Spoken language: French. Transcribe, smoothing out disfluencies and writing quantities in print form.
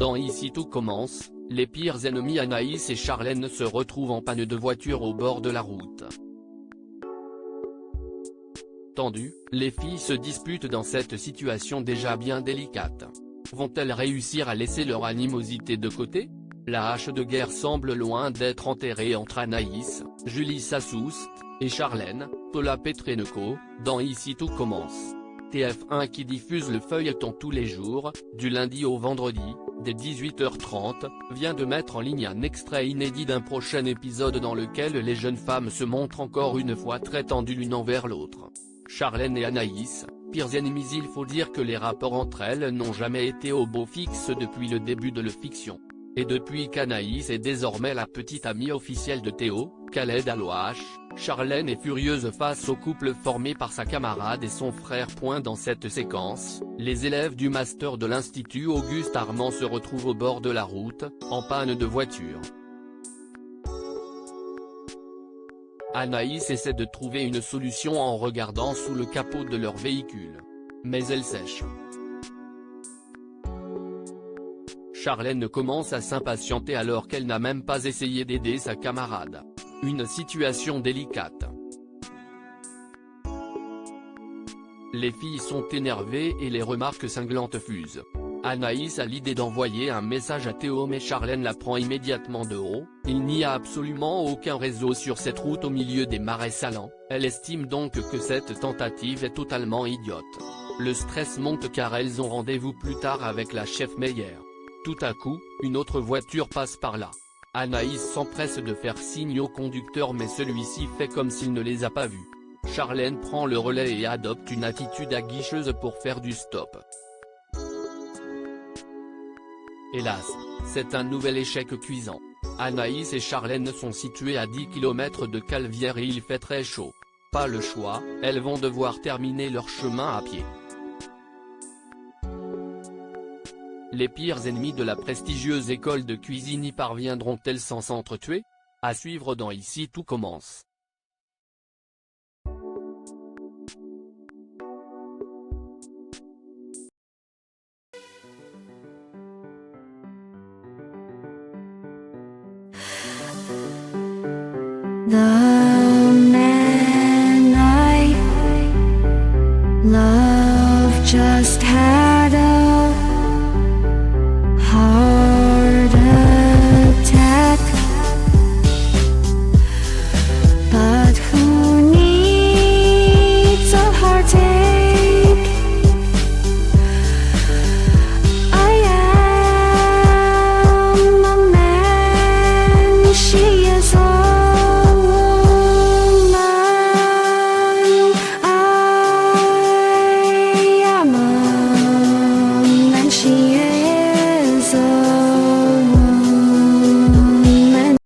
Dans Ici tout commence, les pires ennemis Anaïs et Charlène se retrouvent en panne de voiture au bord de la route. Tendues, les filles se disputent dans cette situation déjà bien délicate. Vont-elles réussir à laisser leur animosité de côté? La hache de guerre semble loin d'être enterrée entre Anaïs, Julie Sassoust, et Charlène, Paula Petrenko, dans Ici tout commence. TF1 qui diffuse le feuilleton tous les jours, du lundi au vendredi, dès 18h30, vient de mettre en ligne un extrait inédit d'un prochain épisode dans lequel les jeunes femmes se montrent encore une fois très tendues l'une envers l'autre. Charlène et Anaïs, pires ennemies. Il faut dire que les rapports entre elles n'ont jamais été au beau fixe depuis le début de la fiction. Et depuis qu'Anaïs est désormais la petite amie officielle de Théo, Khaled Alouache, Charlène est furieuse face au couple formé par sa camarade et son frère. Dans cette séquence, les élèves du master de l'Institut Auguste Armand se retrouvent au bord de la route, en panne de voiture. Anaïs essaie de trouver une solution en regardant sous le capot de leur véhicule. Mais elle sèche. Charlène commence à s'impatienter alors qu'elle n'a même pas essayé d'aider sa camarade. Une situation délicate. Les filles sont énervées et les remarques cinglantes fusent. Anaïs a l'idée d'envoyer un message à Théo mais Charlène la prend immédiatement de haut. Il n'y a absolument aucun réseau sur cette route au milieu des marais salants, elle estime donc que cette tentative est totalement idiote. Le stress monte car elles ont rendez-vous plus tard avec la chef Meyer. Tout à coup, une autre voiture passe par là. Anaïs s'empresse de faire signe au conducteur mais celui-ci fait comme s'il ne les a pas vus. Charlène prend le relais et adopte une attitude aguicheuse pour faire du stop. Hélas, c'est un nouvel échec cuisant. Anaïs et Charlène sont situées à 10 km de Calvière et il fait très chaud. Pas le choix, elles vont devoir terminer leur chemin à pied. Les pires ennemis de la prestigieuse école de cuisine y parviendront-elles sans s'entretuer? À suivre dans Ici tout commence. 나